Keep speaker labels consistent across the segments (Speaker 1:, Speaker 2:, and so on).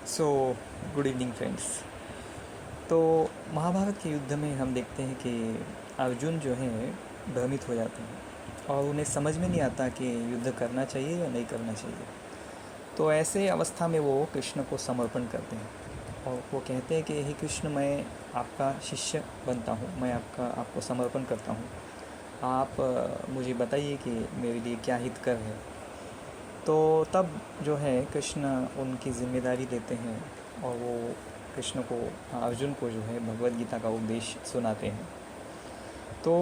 Speaker 1: So good evening friends. तो महाभारत के युद्ध में हम देखते हैं कि अर्जुन जो है भ्रमित हो जाते हैं और उन्हें समझ में नहीं आता कि युद्ध करना चाहिए या नहीं करना चाहिए। तो ऐसे अवस्था में वो कृष्ण को समर्पण करते हैं और वो कहते हैं कि हे कृष्ण, मैं आपका शिष्य बनता हूँ, मैं आपको समर्पण करता हूँ। आप मुझे बताइए कि मेरे लिए क्या हितकर है। तो तब जो है कृष्ण उनकी ज़िम्मेदारी देते हैं और वो कृष्ण को, अर्जुन को जो है भगवद गीता का उपदेश सुनाते हैं। तो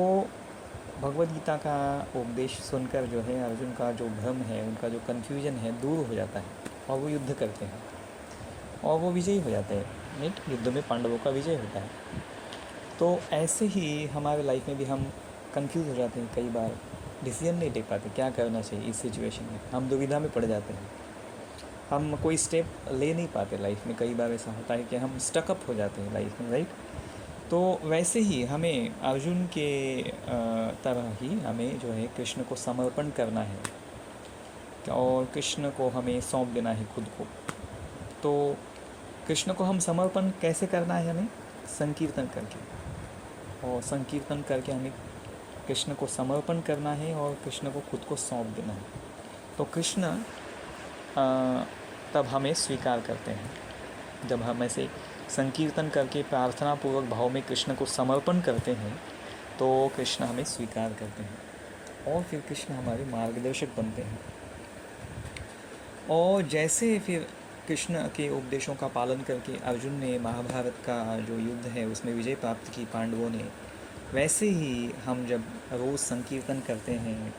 Speaker 1: भगवद गीता का उपदेश सुनकर जो है अर्जुन का जो भ्रम है, उनका जो कन्फ्यूजन है, दूर हो जाता है और वो युद्ध करते हैं और वो विजयी हो जाते हैं। नेट युद्ध में पांडवों का विजय होता है। तो ऐसे ही हमारे लाइफ में भी हम कंफ्यूज हो जाते हैं, कई बार डिसीजन नहीं ले पाते क्या करना चाहिए। इस सिचुएशन में हम दुविधा में पड़ जाते हैं, हम कोई स्टेप ले नहीं पाते लाइफ में। कई बार ऐसा होता है कि हम स्टकअप हो जाते हैं लाइफ में, राइट। तो वैसे ही हमें अर्जुन के तरह ही हमें जो है कृष्ण को समर्पण करना है और कृष्ण को हमें सौंप देना है खुद को। तो कृष्ण को हम समर्पण कैसे करना है? हमें संकीर्तन करके, और संकीर्तन करके हमें कृष्ण को समर्पण करना है और कृष्ण को खुद को सौंप देना है। तो कृष्ण तब हमें स्वीकार करते हैं। जब हम ऐसे संकीर्तन करके प्रार्थना पूर्वक भाव में कृष्ण को समर्पण करते हैं तो कृष्ण हमें स्वीकार करते हैं और फिर कृष्ण हमारे मार्गदर्शक बनते हैं। और जैसे फिर कृष्ण के उपदेशों का पालन करके अर्जुन ने महाभारत का जो युद्ध है उसमें विजय प्राप्त की पांडवों ने, वैसे ही हम जब रोज़ संकीर्तन करते हैं,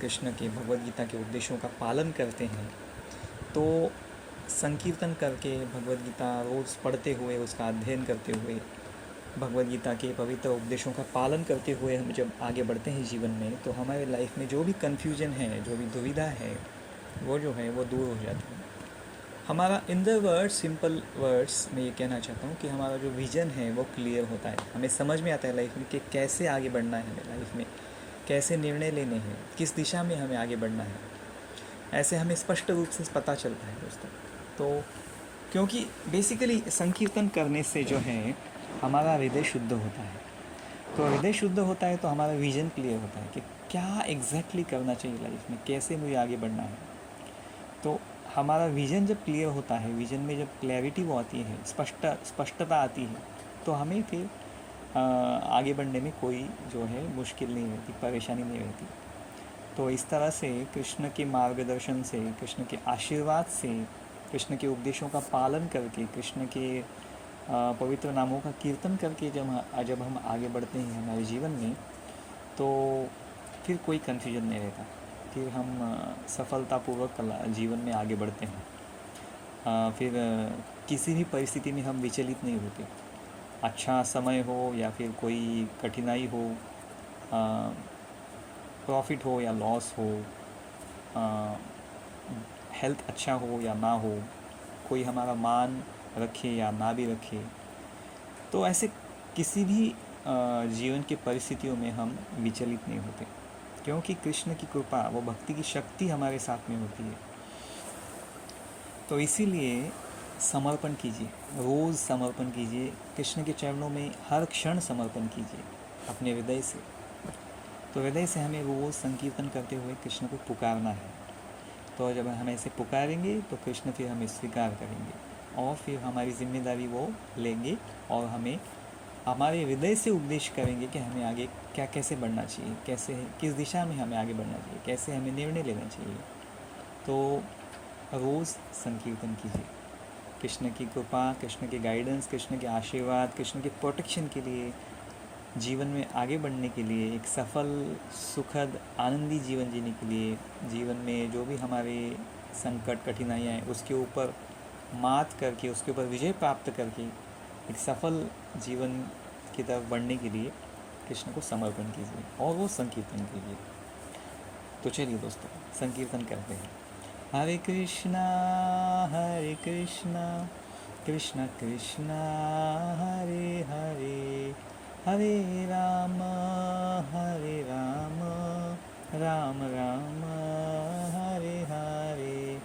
Speaker 1: कृष्ण के भगवद गीता के उपदेशों का पालन करते हैं, तो संकीर्तन करके भगवद गीता रोज़ पढ़ते हुए, उसका अध्ययन करते हुए, भगवद गीता के पवित्र उपदेशों का पालन करते हुए हम जब आगे बढ़ते हैं जीवन में, तो हमारे लाइफ में जो भी कन्फ्यूजन है, जो भी दुविधा है, वो जो है वो दूर हो जाती है। हमारा in the words, simple words में ये कहना चाहता हूँ कि हमारा जो विज़न है वो क्लियर होता है। हमें समझ में आता है लाइफ में कि कैसे आगे बढ़ना है, हमें लाइफ में कैसे निर्णय लेने हैं, किस दिशा में हमें आगे बढ़ना है। ऐसे हमें स्पष्ट रूप से पता चलता है दोस्तों। तो क्योंकि बेसिकली संकीर्तन करने से जो है हमारा हृदय शुद्ध होता है। तो हृदय शुद्ध होता है तो हमारा विज़न क्लियर होता है कि क्या एग्जैक्टली करना चाहिए लाइफ में, कैसे मुझे आगे बढ़ना है। तो हमारा विज़न जब क्लियर होता है, विज़न में जब क्लैरिटी वो आती है, स्पष्टता आती है, तो हमें फिर आगे बढ़ने में कोई जो है मुश्किल नहीं रहती, परेशानी नहीं रहती। तो इस तरह से कृष्ण के मार्गदर्शन से, कृष्ण के आशीर्वाद से, कृष्ण के उपदेशों का पालन करके, कृष्ण के पवित्र नामों का कीर्तन करके जब हम आगे बढ़ते हैं हमारे जीवन में, तो फिर कोई कन्फ्यूजन नहीं रहता। फिर हम सफलतापूर्वक जीवन में आगे बढ़ते हैं। फिर किसी भी परिस्थिति में हम विचलित नहीं होते। अच्छा समय हो या फिर कोई कठिनाई हो, प्रॉफिट हो या लॉस हो, हेल्थ अच्छा हो या ना हो, कोई हमारा मान रखे या ना भी रखे, तो ऐसे किसी भी जीवन की परिस्थितियों में हम विचलित नहीं होते, क्योंकि कृष्ण की कृपा, वो भक्ति की शक्ति हमारे साथ में होती है। तो इसीलिए समर्पण कीजिए, रोज़ समर्पण कीजिए कृष्ण के चरणों में, हर क्षण समर्पण कीजिए अपने हृदय से। तो हृदय से हमें रोज़ संकीर्तन करते हुए कृष्ण को पुकारना है। तो जब हम ऐसे पुकारेंगे तो कृष्ण फिर हमें स्वीकार करेंगे और फिर हमारी जिम्मेदारी वो लेंगे और हमें हमारे हृदय से उपदेश करेंगे कि हमें आगे क्या, कैसे बढ़ना चाहिए, कैसे, किस दिशा में हमें आगे बढ़ना चाहिए, कैसे हमें निर्णय लेना चाहिए। तो रोज़ संकीर्तन कीजिए। कृष्ण की कृपा, कृष्ण के गाइडेंस, कृष्ण के आशीर्वाद, कृष्ण के प्रोटेक्शन के लिए, जीवन में आगे बढ़ने के लिए, एक सफल, सुखद, आनंदी जीवन जीने के लिए, जीवन में जो भी हमारे संकट, कठिनाइयाँ हैं, उसके ऊपर मात करके, उसके ऊपर विजय प्राप्त करके एक सफल जीवन की तरफ बढ़ने के लिए कृष्ण को समर्पण कीजिए और वो संकीर्तन कीजिए। तो चलिए दोस्तों, संकीर्तन करते हैं। हरे कृष्णा कृष्ण कृष्णा हरे हरे, हरे Ram Ram Ram Ram Hare Hare,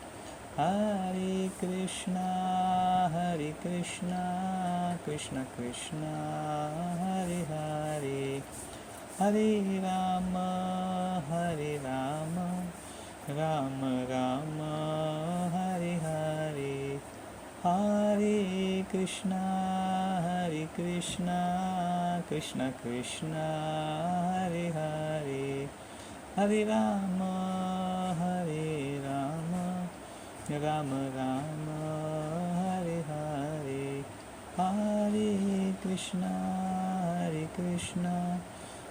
Speaker 1: Hare Krishna, Krishna Krishna, Hare Hare, Hare Rama, Rama Rama, Hare Hare, Hare Krishna, Krishna Krishna, Hare Hare, Hare Rama, Rama Rama, Hare Hare, Hare Krishna,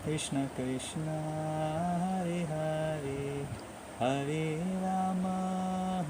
Speaker 1: Krishna Krishna, Hare Hare, Hare Rama,